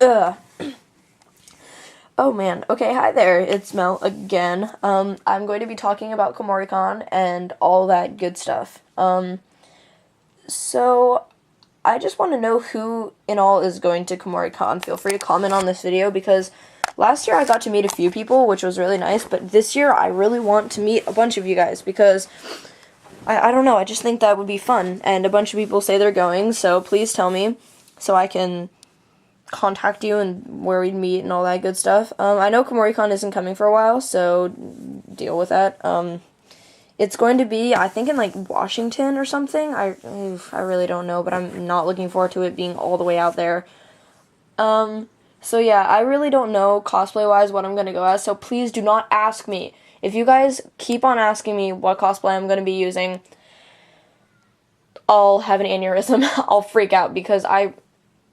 Ugh. Oh man. Okay, hi there. It's Mel again. I'm going to be talking about KumoriCon and all that good stuff. So I just want to know who in all is going to KumoriCon. Feel free to comment on this video because last year I got to meet a few people, which was really nice, but this year I really want to meet a bunch of you guys because I don't know, I just think that would be fun, and a bunch of people say they're going, so please tell me so I can contact you and where we'd meet and all that good stuff. I know KumoriCon isn't coming for a while, so deal with that. It's going to be, I think, in like Washington or something. I really don't know, but I'm not looking forward to it being all the way out there. So yeah, I really don't know cosplay-wise what I'm going to go as, so please do not ask me. If you guys keep on asking me what cosplay I'm going to be using, I'll have an aneurysm. I'll freak out because I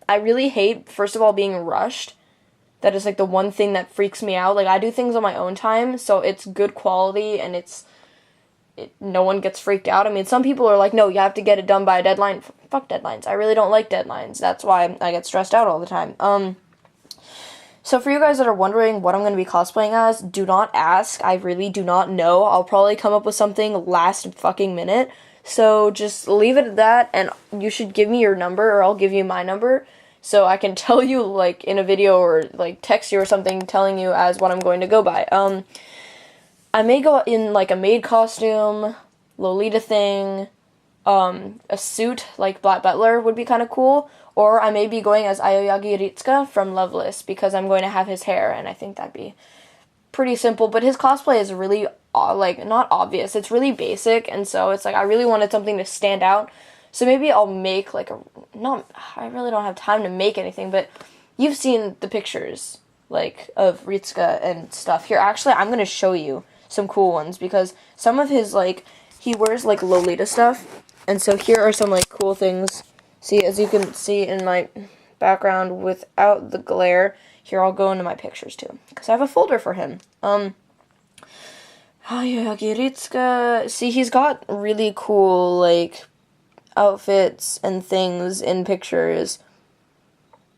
really hate, first of all, being rushed. That is, like, the one thing that freaks me out. Like, I do things on my own time, so it's good quality, and no one gets freaked out. I mean, some people are like, no, you have to get it done by a deadline. Fuck deadlines. I really don't like deadlines. That's why I get stressed out all the time. So for you guys that are wondering what I'm going to be cosplaying as, do not ask. I really do not know. I'll probably come up with something last fucking minute. So just leave it at that, and you should give me your number, or I'll give you my number, so I can tell you, like, in a video, or, like, text you or something, telling you as what I'm going to go by. I may go in, like, a maid costume, Lolita thing, a suit, like Black Butler would be kind of cool, or I may be going as Aoyagi Ritsuka from Loveless, because I'm going to have his hair, and I think that'd be pretty simple, but his cosplay is really, like, not obvious, it's really basic, and so it's like, I really wanted something to stand out, so maybe I'll make, like, I really don't have time to make anything, but you've seen the pictures, like, of Ritsuka and stuff. Here, actually, I'm gonna show you some cool ones, because some of his, like, he wears, like, Lolita stuff, and so here are some, like, cool things. See, as you can see in my background without the glare, here, I'll go into my pictures, too, because I have a folder for him. Aoyagi Ritsuka, see, he's got really cool, like, outfits and things in pictures.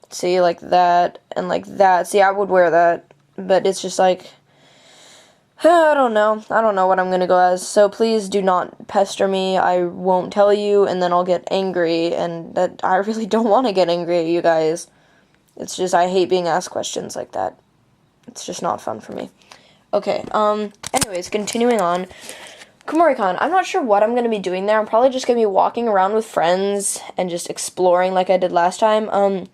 See, like that, and like that. See, I would wear that, but it's just like, I don't know what I'm gonna go as, so please do not pester me. I won't tell you, and then I'll get angry, and that I really don't want to get angry at you guys. It's just, I hate being asked questions like that. It's just not fun for me. Okay, anyways, continuing on. KumoriCon, I'm not sure what I'm going to be doing there. I'm probably just going to be walking around with friends and just exploring like I did last time.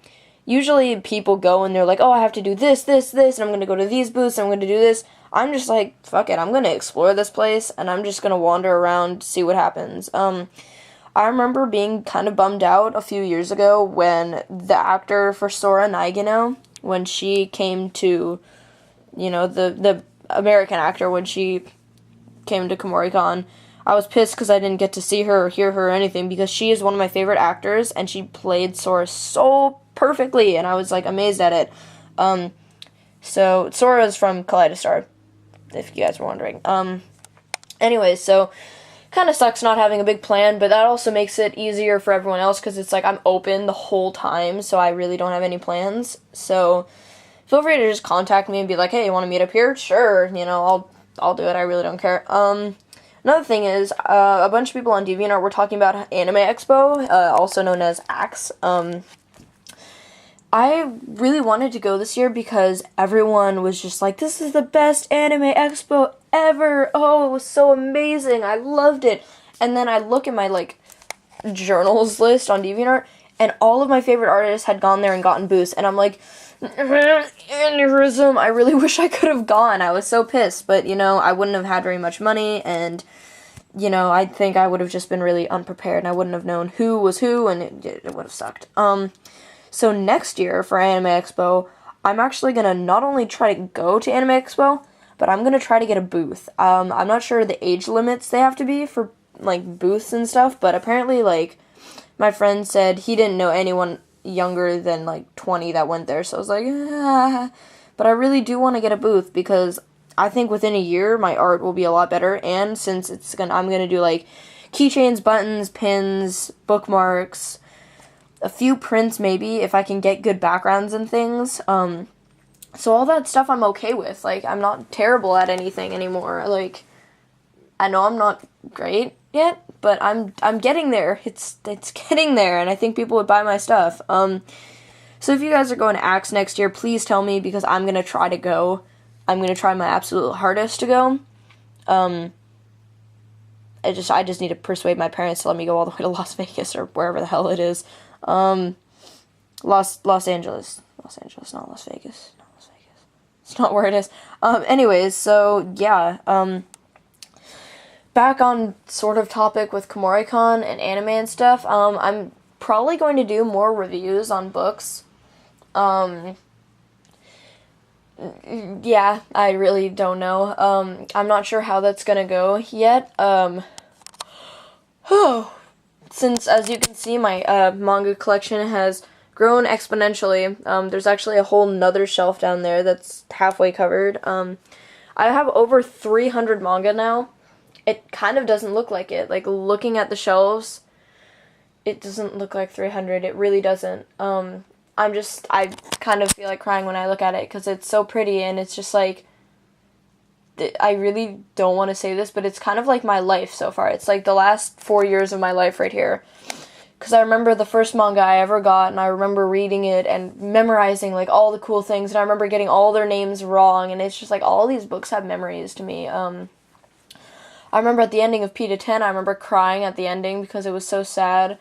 Usually people go and they're like, oh, I have to do this, and I'm going to go to these booths, and I'm going to do this. I'm just like, fuck it, I'm going to explore this place, and I'm just going to wander around, see what happens. I remember being kind of bummed out a few years ago when the actor for Sora Naegino, when she came to, you know, the American actor, when she came to KumoriCon, I was pissed because I didn't get to see her or hear her or anything, because she is one of my favorite actors, and she played Sora so perfectly, and I was, like, amazed at it. So, Sora is from Kaleidostar, if you guys were wondering. Anyways, so, kind of sucks not having a big plan, but that also makes it easier for everyone else, because it's like I'm open the whole time, so I really don't have any plans. So feel free to just contact me and be like, hey, you want to meet up here? Sure, you know, I'll do it, I really don't care. Another thing is, a bunch of people on DeviantArt were talking about Anime Expo, also known as AXE. I really wanted to go this year because everyone was just like, this is the best Anime Expo ever! Oh, it was so amazing! I loved it! And then I look at my, like, journals list on DeviantArt, and all of my favorite artists had gone there and gotten boosts, and I'm like, aneurysm, I really wish I could have gone. I was so pissed, but, you know, I wouldn't have had very much money, and, you know, I think I would have just been really unprepared, and I wouldn't have known who was who, and it would have sucked. So next year, for Anime Expo, I'm actually gonna not only try to go to Anime Expo, but I'm gonna try to get a booth. I'm not sure the age limits they have to be for, like, booths and stuff, but apparently, like, my friend said he didn't know anyone younger than, like, 20 that went there, so I was like, ah. But I really do want to get a booth, because I think within a year, my art will be a lot better, and since I'm gonna do, like, keychains, buttons, pins, bookmarks, a few prints maybe, if I can get good backgrounds and things. So all that stuff I'm okay with. Like, I'm not terrible at anything anymore. Like, I know I'm not great yet, but I'm getting there. It's getting there, and I think people would buy my stuff. So if you guys are going to Axe next year, please tell me, because I'm going to try to go. I'm going to try my absolute hardest to go. I just need to persuade my parents to let me go all the way to Las Vegas, or wherever the hell it is. Los Angeles. Los Angeles, not Las Vegas. Not Las Vegas. It's not where it is. Anyways, so, yeah, back on sort of topic with KumoriCon and anime and stuff, I'm probably going to do more reviews on books. Yeah, I really don't know. I'm not sure how that's gonna go yet. Since, as you can see, my manga collection has grown exponentially. There's actually a whole nother shelf down there that's halfway covered. I have over 300 manga now. It kind of doesn't look like it. Like, looking at the shelves, it doesn't look like 300. It really doesn't. I kind of feel like crying when I look at it, because it's so pretty, and it's just like, I really don't want to say this, but it's kind of like my life so far. It's like the last 4 years of my life right here. Because I remember the first manga I ever got, and I remember reading it and memorizing, like, all the cool things, and I remember getting all their names wrong, and it's just like, all these books have memories to me. I remember at the ending of P to 10, I remember crying at the ending because it was so sad.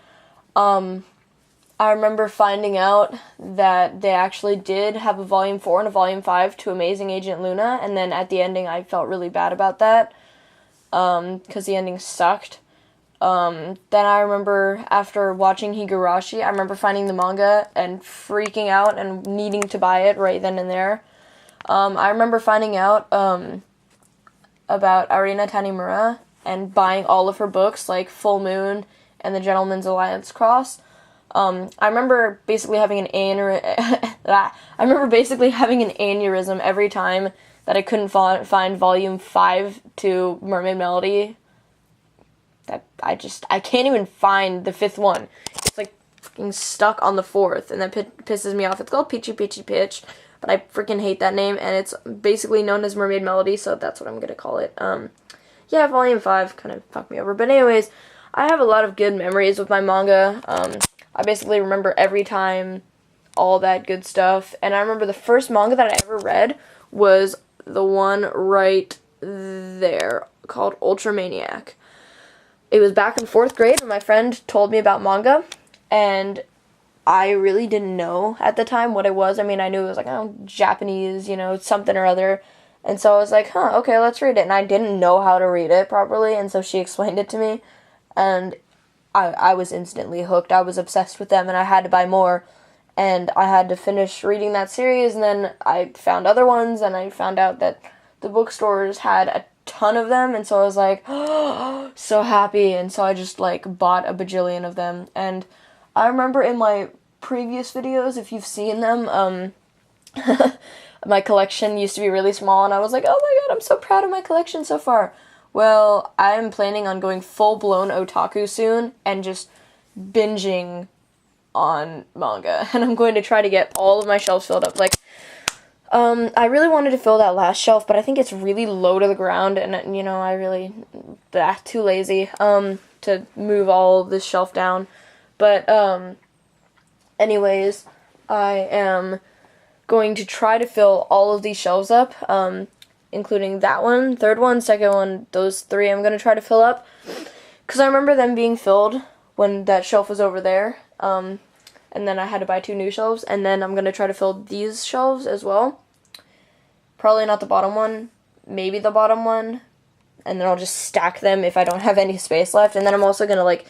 I remember finding out that they actually did have a Volume 4 and a Volume 5 to Amazing Agent Luna, and then at the ending I felt really bad about that, because the ending sucked. Then I remember, after watching Higurashi, I remember finding the manga and freaking out and needing to buy it right then and there. I remember finding out, about Arina Tanimura and buying all of her books, like Full Moon and the Gentleman's Alliance Cross. I remember basically having an aneurysm every time that I couldn't find Volume 5 to Mermaid Melody. That I can't even find the 5th one. It's like freaking stuck on the 4th, and that pisses me off. It's called Peachy Peachy Pitch, but I freaking hate that name, and it's basically known as Mermaid Melody, so that's what I'm gonna call it. Yeah, Volume 5 kind of fucked me over, but anyways, I have a lot of good memories with my manga. I basically remember every time, all that good stuff. And I remember the first manga that I ever read was the one right there, called Ultramaniac. It was back in 4th grade when my friend told me about manga, and I really didn't know at the time what it was. I mean, I knew it was like, oh, Japanese, something or other. And so I was like, okay, let's read it. And I didn't know how to read it properly, and so she explained it to me. And I was instantly hooked. I was obsessed with them, and I had to buy more. And I had to finish reading that series, and then I found other ones, and I found out that the bookstores had a ton of them, and so I was like, oh, so happy. And so I just, like, bought a bajillion of them. And I remember in my previous videos, if you've seen them, my collection used to be really small, and I was like, oh my god, I'm so proud of my collection so far. Well, I'm planning on going full-blown otaku soon and just binging on manga. And I'm going to try to get all of my shelves filled up. Like, I really wanted to fill that last shelf, but I think it's really low to the ground, and, I really, too lazy, to move all of this shelf down. But, anyways, I am going to try to fill all of these shelves up, including that one, 3rd one, 2nd one, those 3 I'm going to try to fill up, because I remember them being filled when that shelf was over there, and then I had to buy 2 new shelves, and then I'm going to try to fill these shelves as well. Probably not the bottom one, maybe the bottom one, and then I'll just stack them if I don't have any space left, and then I'm also going to, like,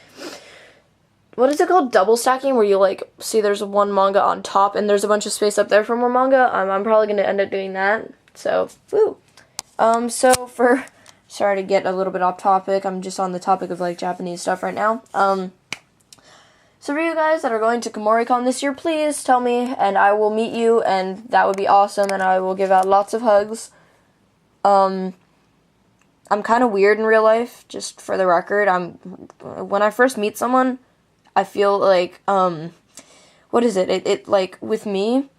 what is it called? Double stacking, where you, like, see there's one manga on top, and there's a bunch of space up there for more manga. I'm probably going to end up doing that, so, woo. Sorry to get a little bit off topic, I'm just on the topic of, like, Japanese stuff right now. So for you guys that are going to KumoriCon this year, please tell me, and I will meet you, and that would be awesome, and I will give out lots of hugs. I'm kind of weird in real life, just for the record. When I first meet someone, I feel like, what is it? It like, with me,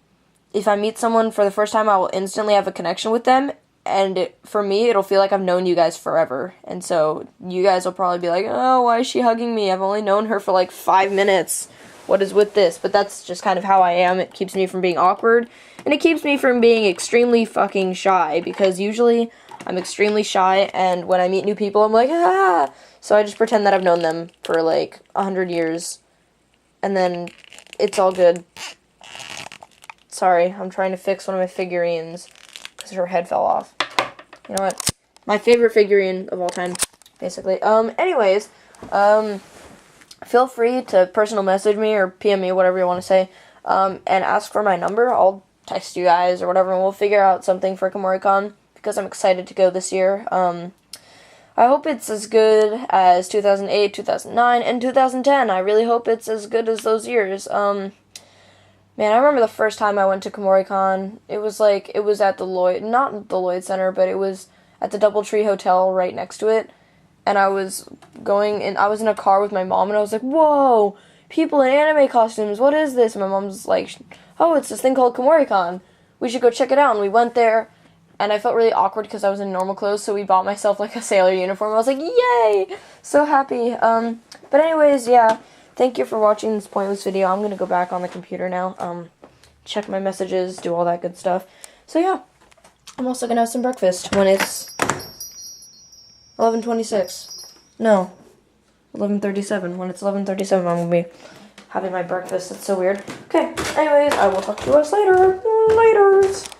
if I meet someone for the first time, I will instantly have a connection with them, and for me, it'll feel like I've known you guys forever, and so you guys will probably be like, oh, why is she hugging me? I've only known her for like 5 minutes. What is with this? But that's just kind of how I am. It keeps me from being awkward, and it keeps me from being extremely fucking shy, because usually I'm extremely shy, and when I meet new people, I'm like, ah! So I just pretend that I've known them for like 100 years, and then it's all good. Sorry, I'm trying to fix one of my figurines, because her head fell off. You know what? My favorite figurine of all time, basically. Anyways, feel free to personal message me or PM me, whatever you want to say, and ask for my number. I'll text you guys or whatever, and we'll figure out something for KumoriCon, because I'm excited to go this year. I hope it's as good as 2008, 2009, and 2010. I really hope it's as good as those years. Man, I remember the first time I went to KumoriCon. It was at the not the Lloyd Center, but it was at the Doubletree Hotel right next to it. And I was in a car with my mom, and I was like, whoa, people in anime costumes, what is this? And my mom's like, oh, it's this thing called KumoriCon. We should go check it out. And we went there, and I felt really awkward because I was in normal clothes, so we bought myself like a sailor uniform. I was like, yay! So happy. But anyways, yeah. Thank you for watching this pointless video. I'm gonna go back on the computer now, check my messages, do all that good stuff. So yeah, I'm also gonna have some breakfast when it's 11:26. No, 11:37. When it's 11:37, I'm gonna be having my breakfast. That's so weird. Okay, anyways, I will talk to you guys later. Laters.